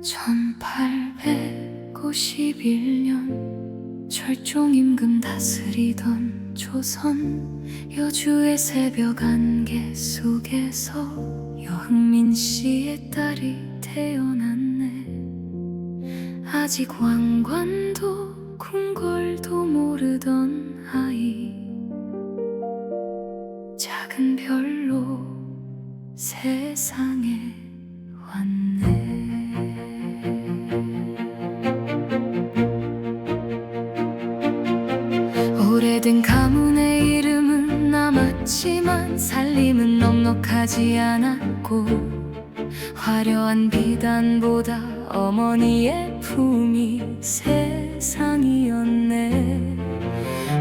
1851년 철종임금 다스리던 조선, 여주의 새벽 안개 속에서 여흥민 씨의 딸이 태어났네. 아직 왕관도 궁궐도 모르던 아이, 작은 별로 세상에 왔네. 오래된 가문의 이름은 남았지만 살림은 넉넉하지 않았고, 화려한 비단보다 어머니의 품이 세상이었네.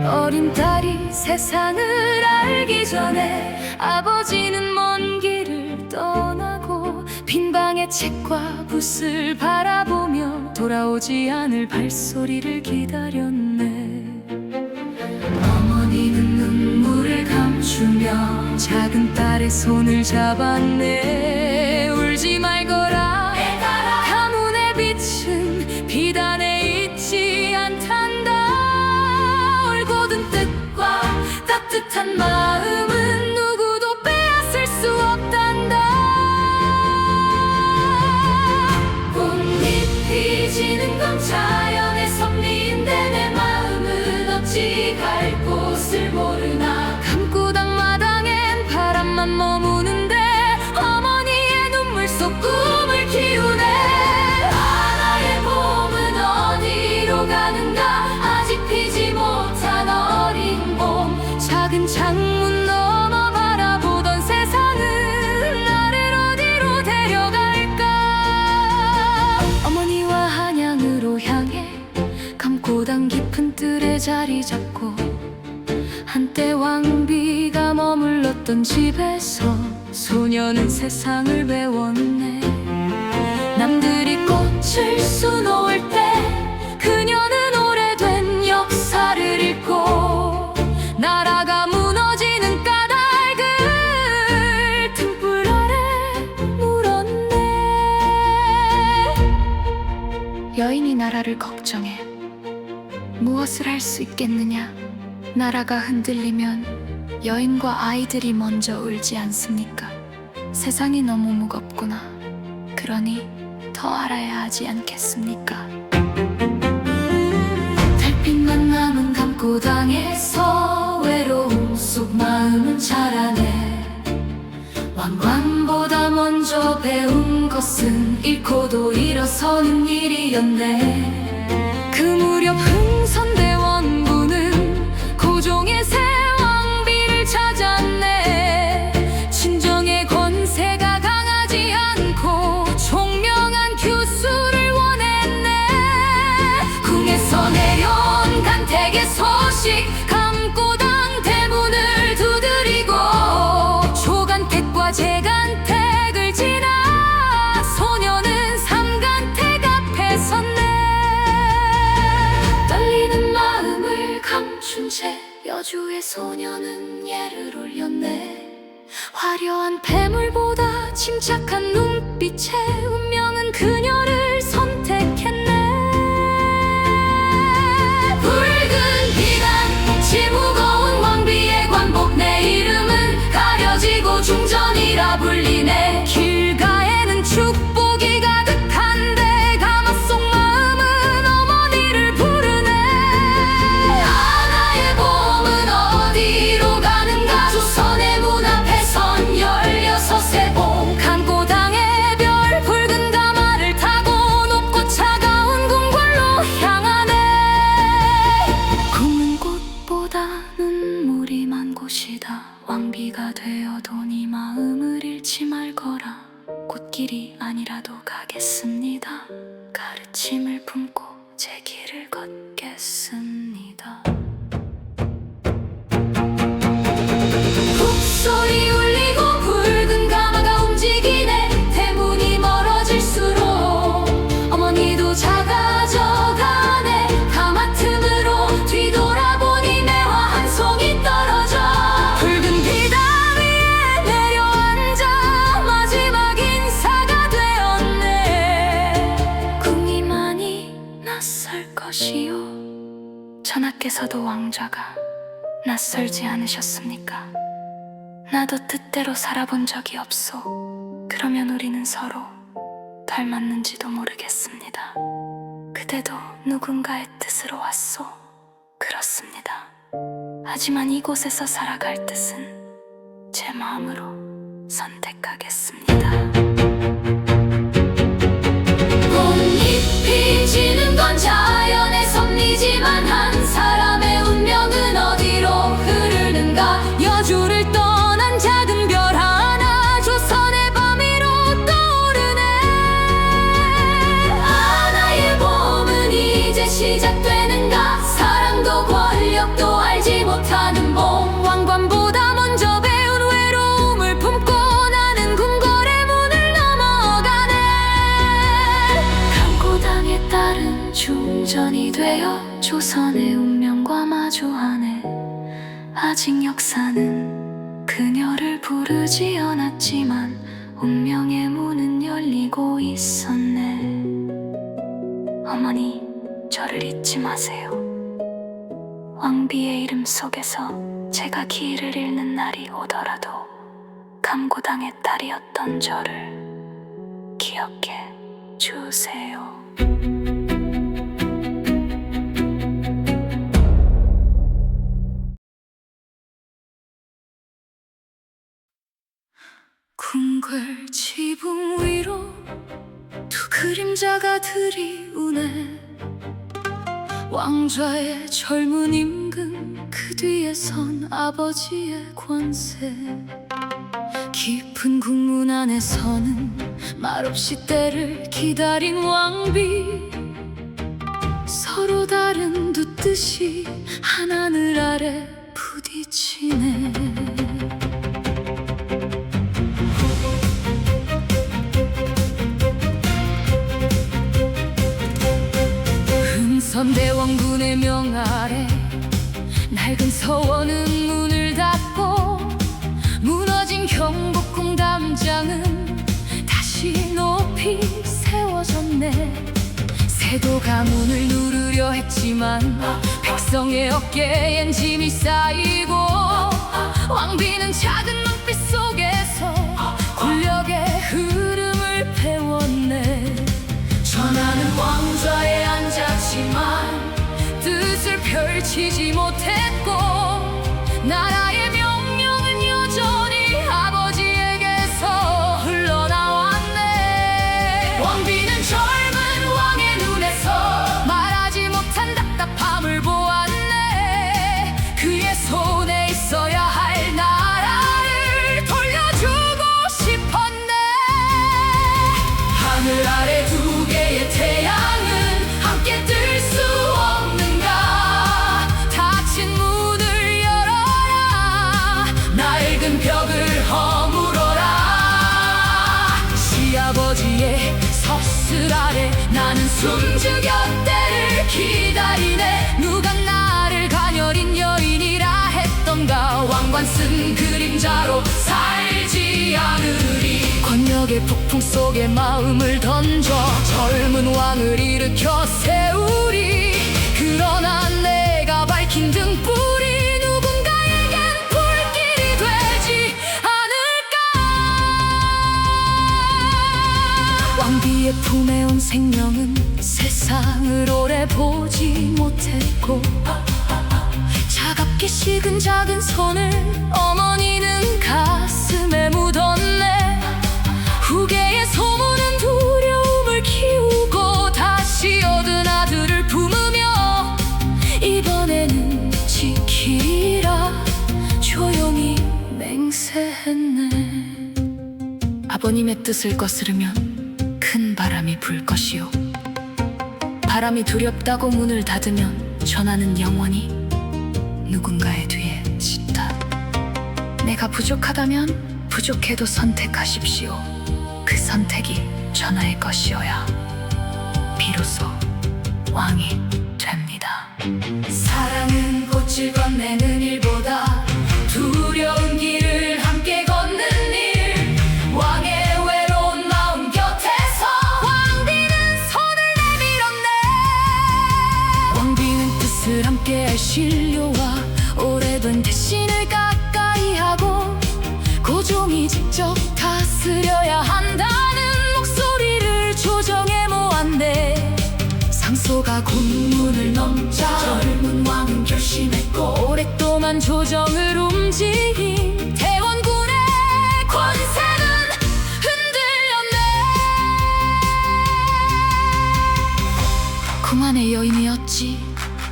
어린 딸이 세상을 알기 전에 아버지는 먼 길을 떠나고, 빈 방의 책과 붓을 바라보며 돌아오지 않을 발소리를 기다렸네. 어머니는 눈물을 감추며 작은 딸의 손을 잡았네. 울지 말거라 내 딸아, 가문의 빛은 비단에 있지 않단다. 올곧은 뜻과 따뜻한 마음은 누구도 빼앗을 수 없단다. 꽃잎이 지는 건 자연의 섭리인데 내 마음은 어찌 갈 곳을 모르나. 감고당 마당엔 바람만 머무는데 어머니의 눈물 속 꿈을 키우네. 하나의 봄은 어디로 가는가, 아직 피지 못한 어린 봄. 작은 창문 넘어 바라보던 세상은 나를 어디로 데려갈까. 어머니와 한양으로 향해 감고당 깊은 뜰에 자리 잡고, 한때 왕비가 머물렀던 집에서 소녀는 세상을 배웠네. 남들이 꽃을 수놓을 때 그녀는 오래된 역사를 읽고, 나라가 무너지는 까닭을 등불 아래 물었네. 여인이 나라를 걱정해 무엇을 할 수 있겠느냐. 나라가 흔들리면 여인과 아이들이 먼저 울지 않습니까? 세상이 너무 무겁구나. 그러니 더 알아야 하지 않겠습니까? 달빛만 남은 감고당에서 외로움 속 마음은 자라네. 왕관보다 먼저 배운 것은 잃고도 일어서는 일이었네. 그 무렵 흥선대 원군은 고종의 새 왕비를 찾았네. 친정의 권세가 강하지 않고 총명한 교수를 원했네. 궁에서 내려온 간택의 소식, 감고당 대문을 두드리고, 조간택과 재간택을 지나 소녀는 삼간택 앞에 섰네. 떨리는 마음을 감춘 채 여주의 소녀는 예를 올렸네. 화려한 폐물보다 침착한 눈빛에 운명은 그녀를 선택했네. 붉은 비단 지 무거운 왕비의 관복, 내 이름은 가려지고 중전이라 불리네. 길가에는 축복이 가득한데 가마 속 마음은 어머니를 부르네. 하나의 봄은 어디로 가는가, 조선의 문 앞에 선 16의 봄. 감고당의 별 붉은 가마를 타고 높고 차가운 궁궐로 향하네. 꿈은 꽃보다 눈물이 만 곳이다. 왕비가 되어도 네 마음을 잃지 말거라. 꽃길이 아니라도 가겠습니다. 가르침을 품고 제 길을 걷겠습니다. 북소리 울리고 붉은 가마가 움직이네. 대문이 멀어질수록 어머니도 작아져가네. 가마 틈으로 뒤돌아보니 매화 한 송이 떨어져 붉은 비단 위에 내려앉아 마지막 인사가 되었네. 이곳에서도 왕좌가 낯설지 않으셨습니까? 나도 뜻대로 살아본 적이 없소. 그러면 우리는 서로 닮았는지도 모르겠습니다. 그대도 누군가의 뜻으로 왔소. 그렇습니다. 하지만 이곳에서 살아갈 뜻은 제 마음으로 선택하겠습니다. 꽃잎이 지는 건 자연의 섭리지만 한 사람의 운명은 어디로 흐르는가. 여주를 떠난 작은 별 하나 조선의 밤 위로 떠오르네. 나의 봄은 이제 시작되는가. 사랑도 권력도 알지 못하는 봄. 왕관보다 먼저 배운 외로움을 품고 나는 궁궐의 문을 넘어가네. 강고당에 따른 중전이 되어 조선의 운명과 마주하네. 아직 역사는 그녀를 부르지 않았지만 운명의 문은 열리고 있었네. 어머니, 저를 잊지 마세요. 왕비의 이름 속에서 제가 길을 잃는 날이 오더라도 감고당의 딸이었던 저를 기억해 주세요. 궁궐 지붕 위로 두 그림자가 들이우네. 왕좌의 젊은 임금, 그 뒤에 선 아버지의 권세. 깊은 국문 안에서는 말없이 때를 기다린 왕비. 서로 다른 두 뜻이 한 하늘 아래 부딪히네. 선대왕군의 명 아래 낡은 서원은 문을 닫고 무너진 경복궁 담장은 다시 높이 세워졌네. 세도가 문을 누르려 했지만 백성의 어깨엔 짐이 쌓이고 왕비는 작은 눈빛 속에서 권력의 흐름을 배웠네. 전하는 왕좌에 앉았지만 뜻을 펼치지 못했고 나라의 명령은 여전히 아버지에게서 흘러나왔네. 왕비는 젊은 왕의 눈에서 말하지 못한 답답함을 보았네. 그의 손에 있어야 할 나라를 돌려주고 싶었네. 하늘 아래 두 개의 태양은 함께 뜰 수 없는가. 닫힌 문을 열어라. 낡은 벽을 허물어라. 시아버지의 섭슬 아래 나는 숨죽여 때를 기다리네. 누가 나를 가녀린 여인이라 했던가. 왕관 쓴 그림자로 살지 않으리. 권력의 폭풍 속에 마음을 던져 젊은 왕을 일으켜 세우리. 그러나 내가 밝힌 등불이 누군가에겐 불길이 되지 않을까. 왕비의 품에 온 생명은 세상을 오래 보지 못했고 차갑게 식은 작은 손을 어머니는 가슴에 묻었네. 후계의 소문은 두려움을 키우고 다시 얻은 아들을 품으며 이번에는 지키리라 조용히 맹세했네. 아버님의 뜻을 거스르면 큰 바람이 불 것이요. 바람이 두렵다고 문을 닫으면 전하는 영원히 누군가의 뒤에 짙다. 내가 부족하다면 부족해도 선택하십시오. 그 선택이 전하의 것이어야 비로소 왕이 됩니다. 사랑은 꽃을 건네는 일보다 두려운 길을 함께 걷는 일. 왕의 외로운 마음 곁에서 왕비는 손을 내밀었네. 왕비는 뜻을 함께 할 실 왕비가 군문을 넘자 젊은 왕은 결심했고 오랫동안 조정을 움직인 대원군의 권세는 흔들렸네. 궁안의 여인이었지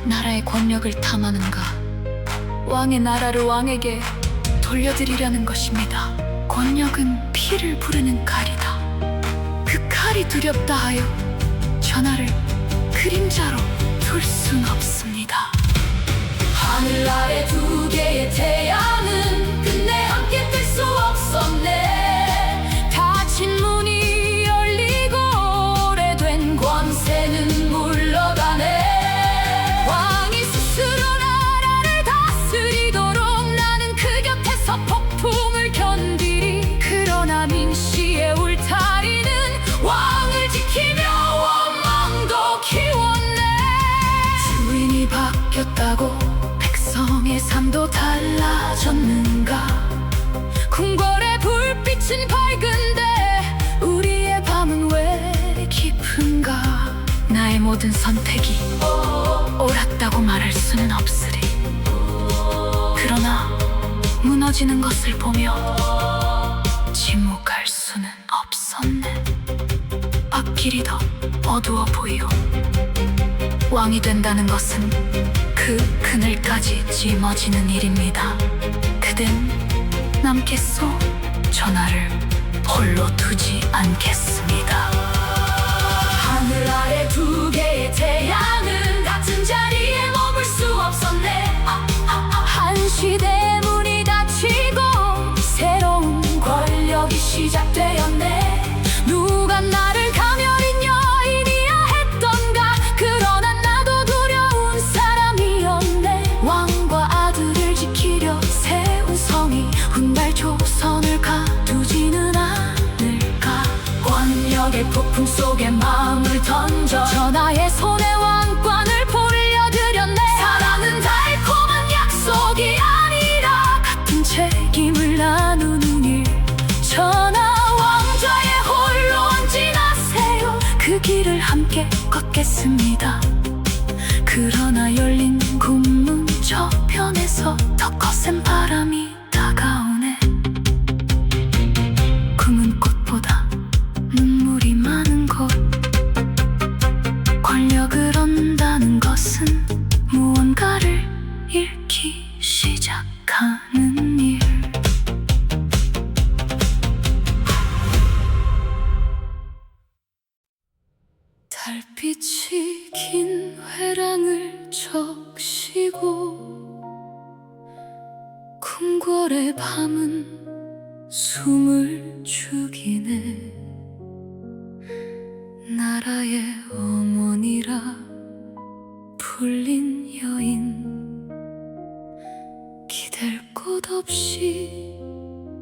나라의 권력을 탐하는가. 왕의 나라를 왕에게 돌려드리려는 것입니다. 권력은 피를 부르는 칼이다. 그 칼이 두렵다 하여 전하를 그림자로 둘 순 없습니다. 하늘 아래 두 개의 태양은 끝내 함께 뜰 수 없었네. 닫힌 문이 열리고 오래된 권세는 물러가네. 왕이 스스로 나라를 다스리도록 나는 그 곁에서 폭풍을 견디리. 그러나 민씨의 울타리는 왕을 지키며 원망도 키웠네. 주인이 바뀌었다고 백성의 삶도 달라졌는가. 궁궐의 불빛은 밝은데 우리의 밤은 왜 깊은가. 나의 모든 선택이 옳았다고 말할 수는 없으리. 그러나 무너지는 것을 보며 침묵할 수는 없었네. 앞길이 더 어두워 보이고 왕이 된다는 것은 그 그늘까지 짊어지는 일입니다. 그댄 남겠소? 전하를 홀로 두지 않겠습니다. 하늘 아래 두 개의 태양은 같은 자리에 머물 수 없었네. 한 시대의 문이 닫히고 새로운 권력이 시작되었네. 누가 나를 가멸인 여인이야 했던가. 그러나 나도 두려운 사람이었네. 왕과 아들을 지키려 세운 성이 훗날 조선을 가두지는 않을까. 권력의 폭풍 속에 마음을 던져 전하의 손에 왕冠을 돌려드렸네. 사랑은 달콤한 약속이 아니라 같은 책임을 나누는 일. 전하 왕좌에 홀로 언진하세요. 그 길을 함께 걷겠습니다. 그러나 열린 군문 저편에서 더 거센 바람이 다가오네. 금은 꽃보다 눈물이 많은 곳. 권력을 얻는다는 것은 무언가를 잃기 시작하는 일. 달빛이 긴 회랑을 적시고 궁궐의 밤은 숨을 죽이네. 나라의 어머니라 불린 여인 기댈 곳 없이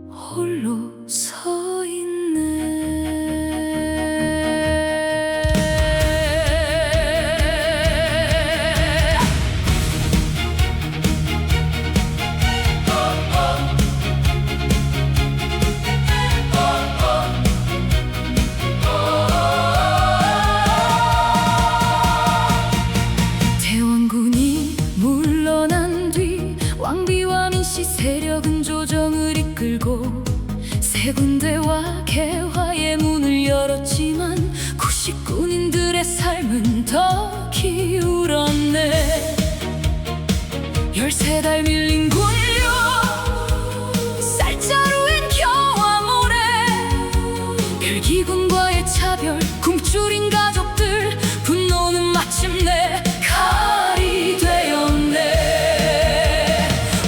홀로 서 있네. 대원군이 물러난 뒤 왕비와 민씨 세력은 조정을 이끌고 세 군대와 개화의 문을 열었지만 구식군인들의 삶은 더 기울었네. 13달 밀린 군류 쌀자루엔 겨와모래. 별기군과의 차별 굶주린 가족들 분노는 마침내 칼이 되었네.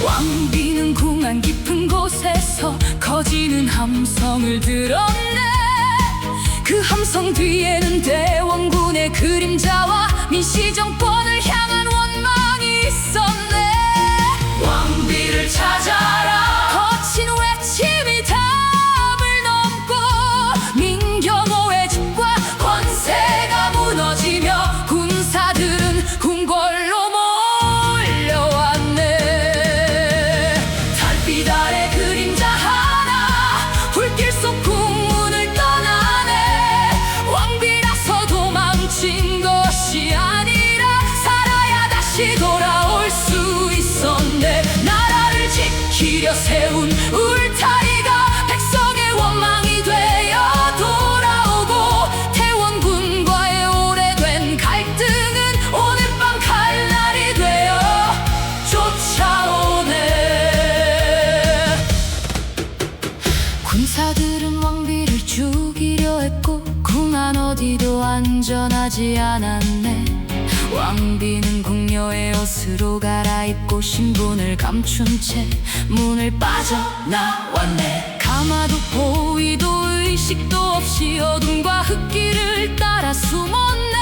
왕비는 궁안 깊은 곳에서 거지는 함성을 들었네. 그 함성 뒤에는 대원군의 그림자와 민씨 정권을 향한 원망이 있었네. 왕비를 찾아라. 거친 외침이 담을 넘고 민경호의 집과 권세가 무너지며 군사들은 궁궐로 몰려왔네. 달빛 아래 그림자 하나 불길 속 국문을 떠나네. 왕비라서 도망친 것이 아니 세운 울타리가 백성의 원망이 되어 돌아오고 태원군과의 오래된 갈등은 오늘 밤 칼날이 되어 쫓아오네. 군사들은 왕비를 죽이려 했고 궁한 어디도 안전하지 않았네. 왕비는 궁녀의 옷으로 갈아입고 신분을 감춘 채 문을 빠져나왔네. 가마도 포위도 의식도 없이 어둠과 흙길을 따라 숨었네.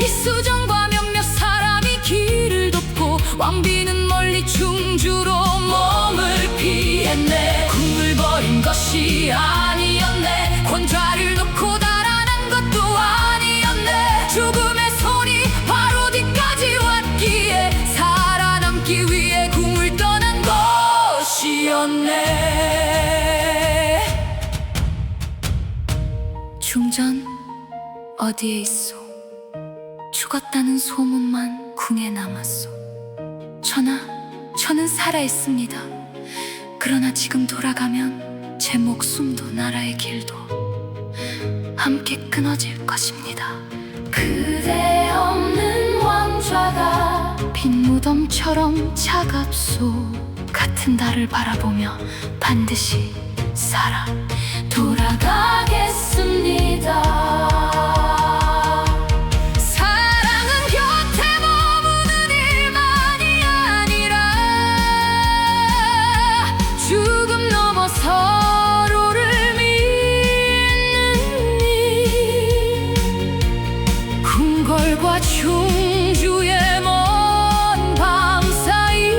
이수정과 몇몇 사람이 길을 덮고 왕비는 멀리 충주로 몸을 피했네. 궁을 버린 것이 아니었네. 권좌를 놓고 달아난 것도 아니었네. 죽음의 손이 바로 뒤까지 왔기에 살아남기 위해 궁을 떠난 것이었네. 중전 어디에 있소? 죽었다는 소문만 궁에 남았소. 전하, 저는 살아있습니다. 그러나 지금 돌아가면 제 목숨도 나라의 길도 함께 끊어질 것입니다. 그대 없는 왕좌가 빈 무덤처럼 차갑소. 같은 달을 바라보며 반드시 살아 돌아가겠습니다. 사랑은 곁에 머무는 일만이 아니라 죽음 넘어 서로를 믿는 일. 궁궐과 충주의 먼 밤 사이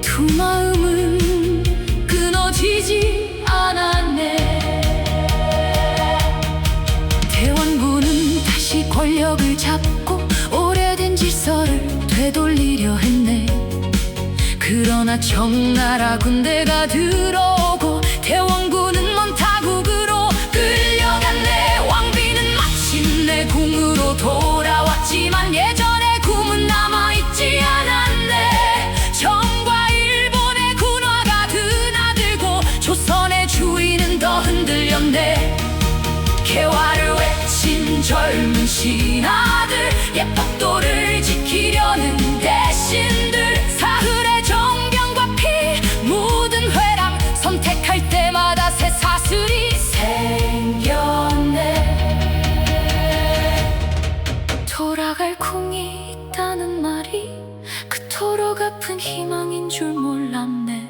두 마음은 끊어지지 않았네. 대원군은 다시 권력을 잡고 오래된 질서를 되돌리려 했네. 그러나 청나라 군대가 들어오고 대원군은 먼 타국으로 끌려갔네. 왕비는 마침내 궁으로 돌아왔지만 예전의 꿈은 남아있지 않았네. 정과 일본의 군화가 드나들고 조선의 주위는 더 흔들렸네. 개화를 외친 젊은 신하들, 옛법도를 지키려는 대신들, 사흘의 정병과 피 묻은 회랑 선택할 때마다 새 사슬이 생겼네. 돌아갈 궁이 있다는 말이 그토록 아픈 희망인 줄 몰랐네.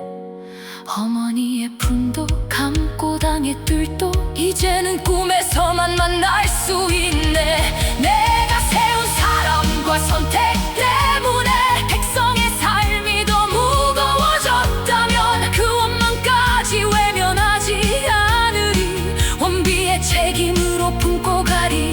어머니의 품도 감고당의 뜰도 이제는 꿈에서만 만날 수 있네. 내가 세운 사람과 선택 때문에 백성의 삶이 더 무거워졌다면 그 원망까지 외면하지 않으리. 원비의 책임으로 품고 가리.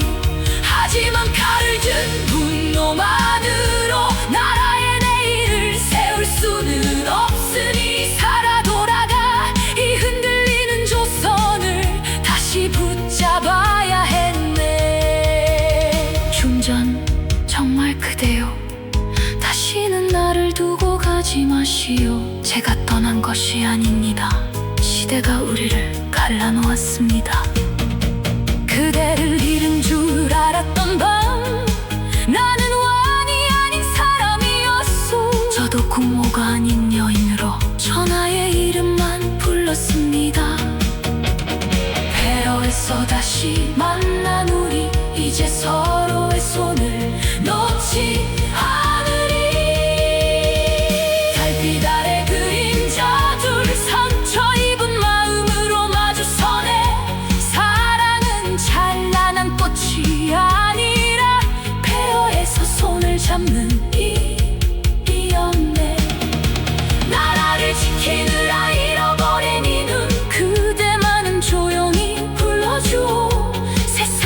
하지만 칼을 든 분노만으로 나라의 내일을 세울 수는 없으니 살아 돌아가 이 흔들리는 조선을 다시 붙잡아야 했네. 중전, 정말 그대요. 다시는 나를 두고 가지 마시오. 제가 떠난 것이 아닙니다. 시대가 우리를 갈라놓았습니다. 그대를 잃은 줄 알았던 밤 나는 왕이 아닌 사람이었소. 저도 국모가 아닌 여인으로 전하의 이름만 불렀습니다. 폐허에서 다시 만난 우리 이제 서로의 손을 놓지 않으리. 달빛 아래 그림자 둘 상처 입은 마음으로 마주서네. 사랑은 찬란한 꽃이 아니라 폐허에서 손을 잡는 일이었네. 나라를 지키느라 잃어버린 이 눈 그대만은 조용히 불러주오. 세상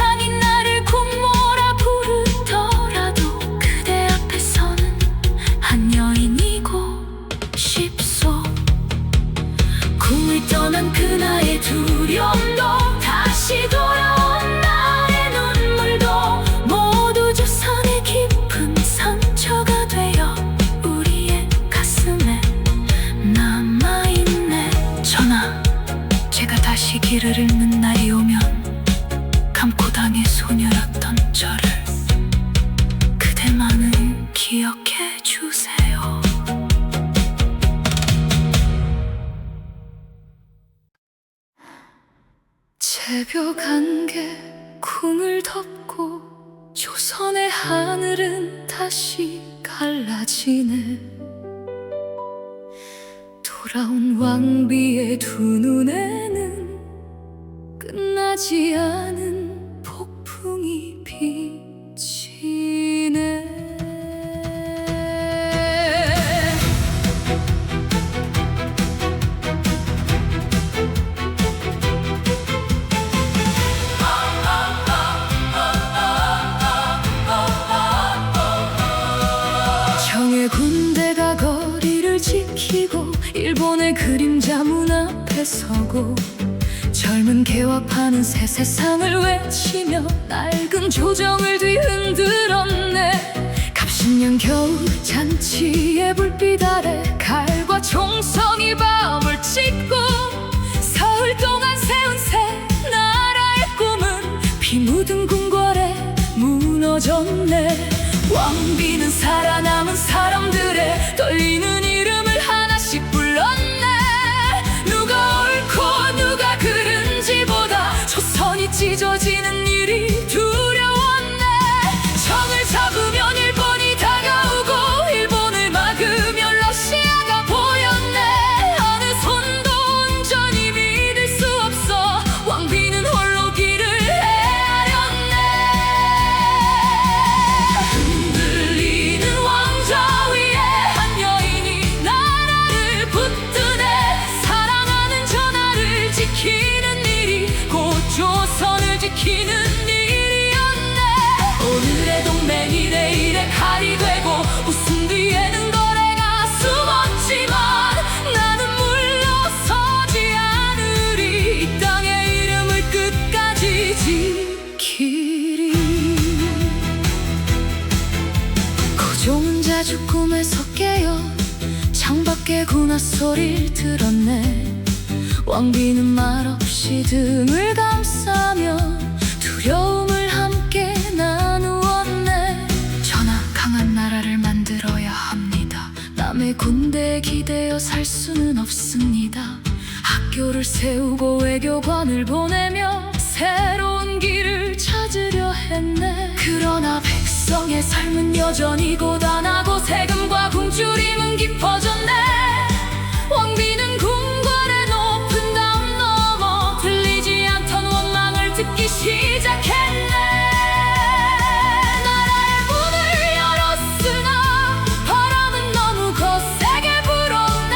있는 날이 오면 감고당의 소녀였던 저를 그대만은 기억해 주세요. 새벽 안개 궁을 덮고 조선의 하늘은 다시 갈라지네. 돌아온 왕비의 두 눈에는 끝나지 않은 폭풍이 비치네. 정의 군대가 거리를 지키고 일본의 그림자 문 앞에 서고 젊은 개화파는 새 세상을 외치며 낡은 조정을 뒤흔들었네. 갑신년 겨울 잔치의 불빛 아래 칼과 총성이 밤을 찢고 사흘 동안 세운 새 나라의 꿈은 피 묻은 궁궐에 무너졌네. 왕비는 살아남은 사람들의 떨리는 이름을 하나씩 불렀네. 누가 옳고 누가 그른지보다 조선이 찢어지는 일이 두려웠네. 정을 잡으면 일본이 다가오고 일본을 막으면 러시아가 보였네. 어느 손도 온전히 믿을 수 없어 왕비는 홀로 길을 헤아렸네. 흔들리는 왕좌 위에 한 여인이 나라를 붙드네. 사랑하는 전하를 지키는 일이 곧 조선을 지키는 일이었네. 오늘의 동맹이 내일의 칼이 되고 웃음 뒤에는 노래가 숨었지만 나는 물러서지 않으리. 이 땅의 이름을 끝까지 지키리. 고종은 자주 꿈에서 깨어 창밖의 군화 소리를 들었네. 왕비는 말없이 등을 감싸며 두려움을 함께 나누었네. 전하, 강한 나라를 만들어야 합니다. 남의 군대에 기대어 살 수는 없습니다. 학교를 세우고 외교관을 보내며 새로운 길을 찾으려 했네. 그러나 백성의 삶은 여전히 고단하고 세금과 굶주림은 깊어졌네. 왕비는 궁궐의 높은 담 넘어 들리지 않던 원망을 듣기 시작했네. 나라의 문을 열었으나 바람은 너무 거세게 불었네.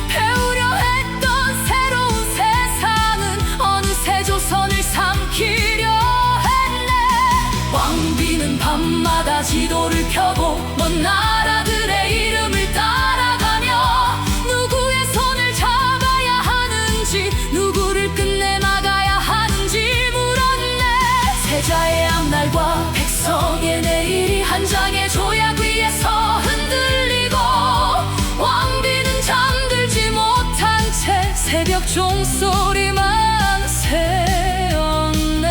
배우려 했던 새로운 세상은 어느새 조선을 삼키려 했네. 왕비는 밤마다 지도를 켜고 먼 나라들의 이름을 따라가며 누구의 손을 잡아야 하는지 누구를 끝내 막아야 하는지 물었네. 세자의 앞날과 백성의 내일이 한 장의 조약 위에서 흔들리고 왕비는 잠들지 못한 채 새벽 종소리만 새었네.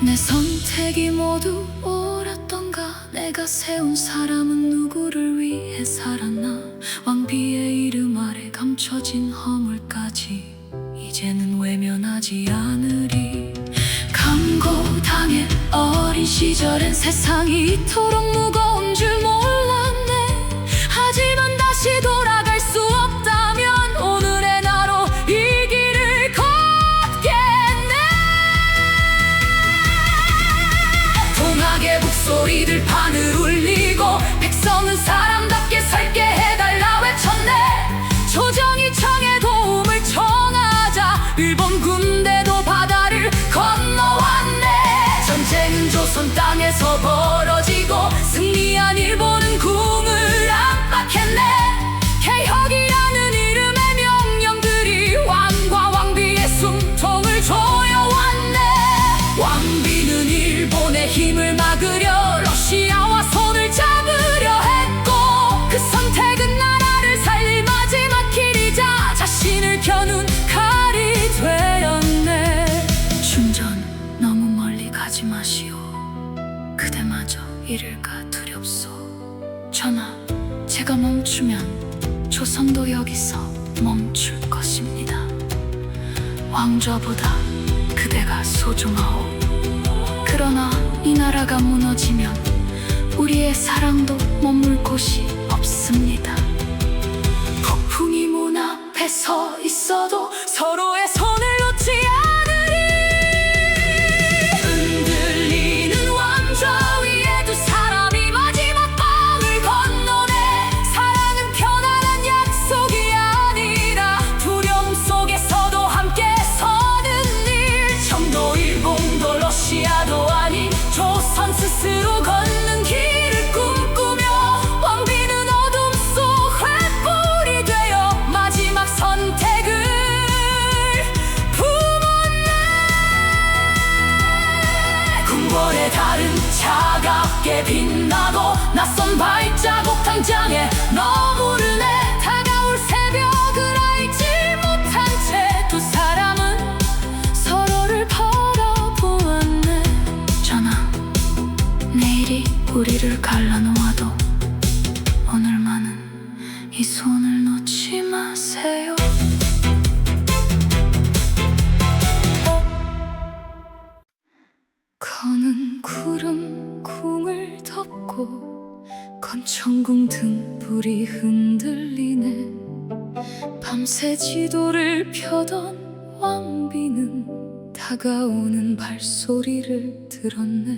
내 선택이 모두 옳았던가. 내가 세운 사람은 누구를 위해 살았나. 왕비의 이름 아래 감춰진 허물까지 이제는 외면하지 않으리. 감고당의 어린 시절엔 세상이 이토록 무거운 줄 몰랐네. 하지만 다시 돌아갈 수 없다면 오늘의 나로 이 길을 걷겠네. 동학의 북소리들 판을 울리고 백성은 사람답게 살게 해달라 외쳤네. 조정이 청의 도움을 청하자 일본 군대도 바다를 건너왔네. 전쟁은 조선 땅에서 벌어지고 승리한 일본은 켜눈 칼이 되었네. 충전 너무 멀리 가지 마시오. 그대마저 잃을까 두렵소. 전하, 제가 멈추면 조선도 여기서 멈출 것입니다. 왕좌보다 그대가 소중하오. 그러나 이 나라가 무너지면 우리의 사랑도 머물 곳이 없습니다. 폭풍이 문 앞에 서 있어도 서로의 손을 놓지 않으리. 흔들리는 왕좌 위에 두 사람이 마지막 밤을 건너네. 사랑은 편안한 약속이 아니라 두려움 속에서도 함께 서는 일. 청도 일본도 러시아도 아닌 조선 스스로 걷는 길을 꿈꾸며 왕비는 어둠 속 횃불이 되어 마지막 선택을 품었네. 궁궐의 달은 차갑게 빛나고 낯선 발자국 당장에 너무르네. 다가올 새벽을 알지 못한 채 두 사람은 서로를 바라보았네. 전하, 내일이 우리를 갈라놓아도 오늘만은 이 손을 놓지 마세요. 거는 구름 궁을 덮고 건천궁 등불이 흔들리네. 밤새 지도를 펴던 왕비는 다가오는 발소리를 들었네.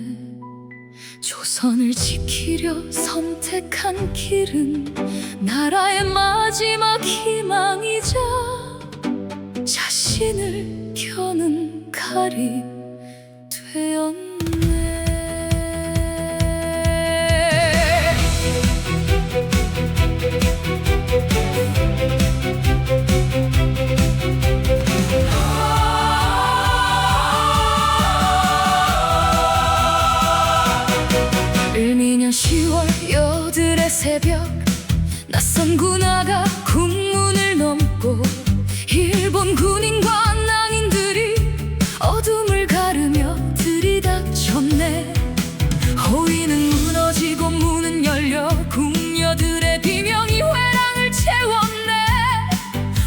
조선을 지키려 선택한 길은 나라의 마지막 희망이자 자신을 켜는 칼이 되었네. 을미년 10월 여들의 새벽, 낯선 군하가 국문을 넘고 일본 군인과 낭인들이 어둠을 가르며 들이닥쳤네. 호위는 무너지고 문은 열려 궁녀들의 비명이 회랑을 채웠네.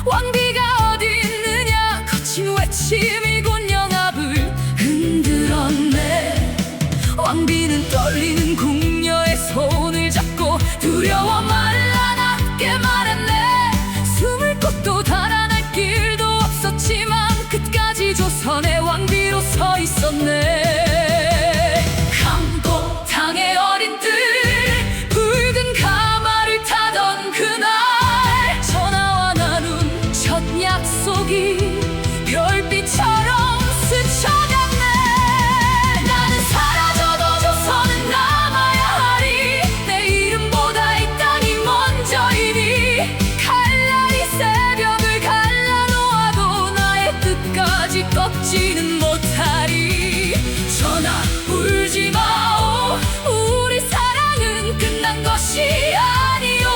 왕비가 어디 있느냐 거친 외침이 곧 영합을 흔들었네. 왕비는 떨리는 궁녀의 손을 잡고 두려워 말라나게 말했네. 숨을 곳도 달아날 길도 없었지만 끝까지 조선의 왕비로 서 있었네. 강곡탕의 어린들 붉은 가마를 타던 그날, 전하와 나눈 첫 약속이 별빛처럼 스쳐갔네. 나는 사라져도 조선은 남아야 하리. 내 이름보다 이 땅이 먼저이니. 칼날이 새벽을 갈라놓아도 나의 뜻까지 꺾지는 못하리. 전하, 울지 마오. 우리 사랑은 끝난 것이 아니오.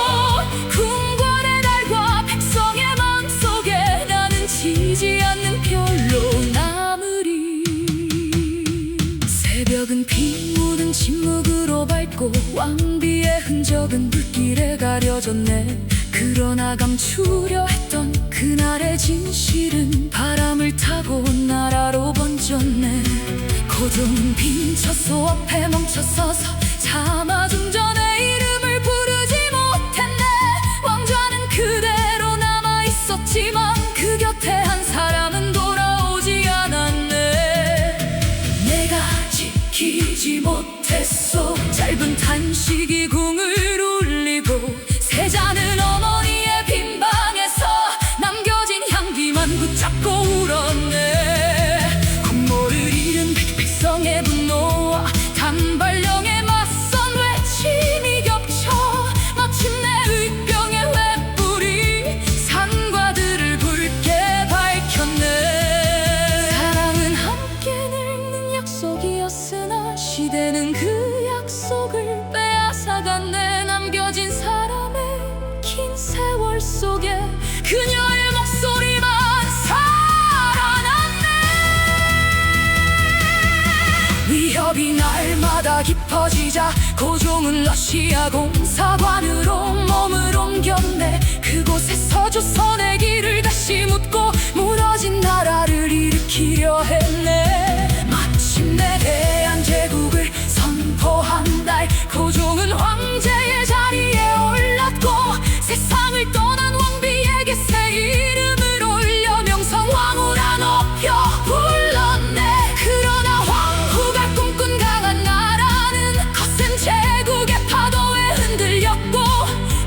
궁궐의 달과 백성의 마음속에 나는 지지 않는 별로 남으리. 새벽은 피 묻은 침묵으로 밝고 왕비의 흔적은 불길에 가려졌네. 그러나 감추려 했던 그날의 진실은 바람을 타고 나라로 번졌네. 고든 빈 젖소 앞에 멈춰서서 차마 좀 전에 이름을 부르지 못했네. 왕좌는 그대로 남아있었지만 그 곁에 한 사람은 돌아오지 않았네. 내가 지키지 못했소. 짧은 탄식이 궁을 울리고 세자는 어머니의 빈 방에서 남겨진 향기만 붙잡고 울었네. 국모를 잃은 백성의 분노와 단발령에 맞선 외침 깊어지자 고종은 러시아 공사관으로 몸을 옮겼네. 그곳에서 조선의 길을 다시 묻고 무너진 나라를 일으키려 했네. 마침내 대한제국을 선포한 날 고종은 황제의 자리에 올랐고 세상을 떠난 왕비에게 새 이름을 올려 명성황후라 높여 불렀네. 그러나 황후가 꿈꾼 강한 나라는 거센 제국의 파도에 흔들렸고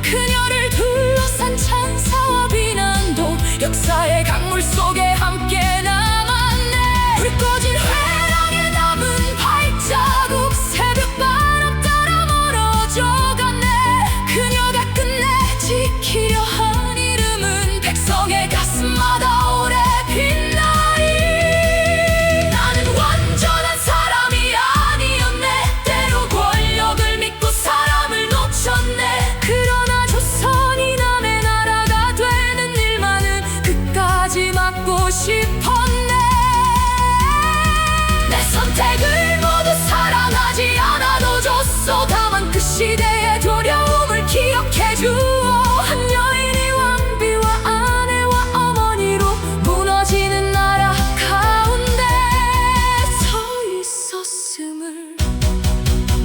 그녀를 둘러싼 찬사와 비난도 역사의 강물 속에 함께 남았네. 불 꺼진 회랑에 남은 발자국 새벽바람 따라 멀어져 갔네. 그녀가 끝내 지키려 한 이름은 백성의 가슴마다 오래 빛나리. 나는 완전한 사람이 아니었네. 때로 권력을 믿고 사람을 놓쳤네. 그러나 조선이 남의 나라가 되는 일만은 끝까지 막고 싶었네. 내 선택을 모두 사랑하지 않아도 줬어. 다만 그 시대의 두려움을 기억해주어. 한 여인이 왕비와 아내와 어머니로 무너지는 나라 가운데 서 있었음을.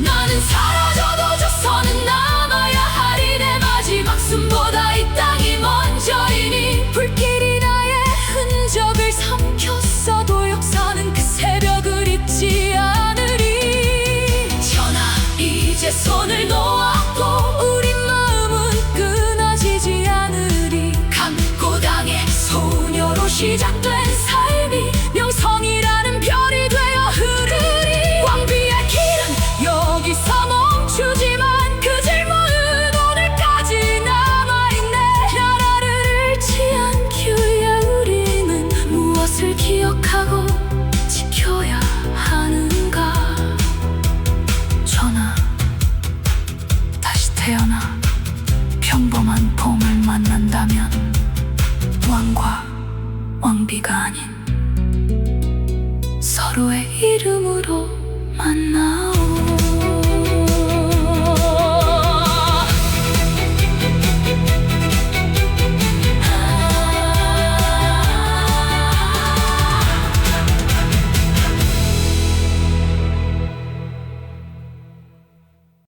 나는 사라져도 조선은 남아야 하리. 내 마지막 숨보다 이 땅이 먼저이니. 불길이 나의 흔적을 삼켰어도 역사는 그 새벽을 잊지 않으리. 전하 이제 손을 놓았고 우리 마음은 끊어지지 않으리. 강고당의 소녀로 시작된 삶이 명성이라는 별이 되어 흐르리. 왕비의 길은 여기서 멈추지만 그 질문은 오늘까지 남아있네. 나라를 잃지 않기 위해 우리는 무엇을 기억하고 지켜야 하는가. 전하, 다시 태어나 평범한 봄을 만난다면 왕과 왕비가 아닌 서로의 이름으로 만나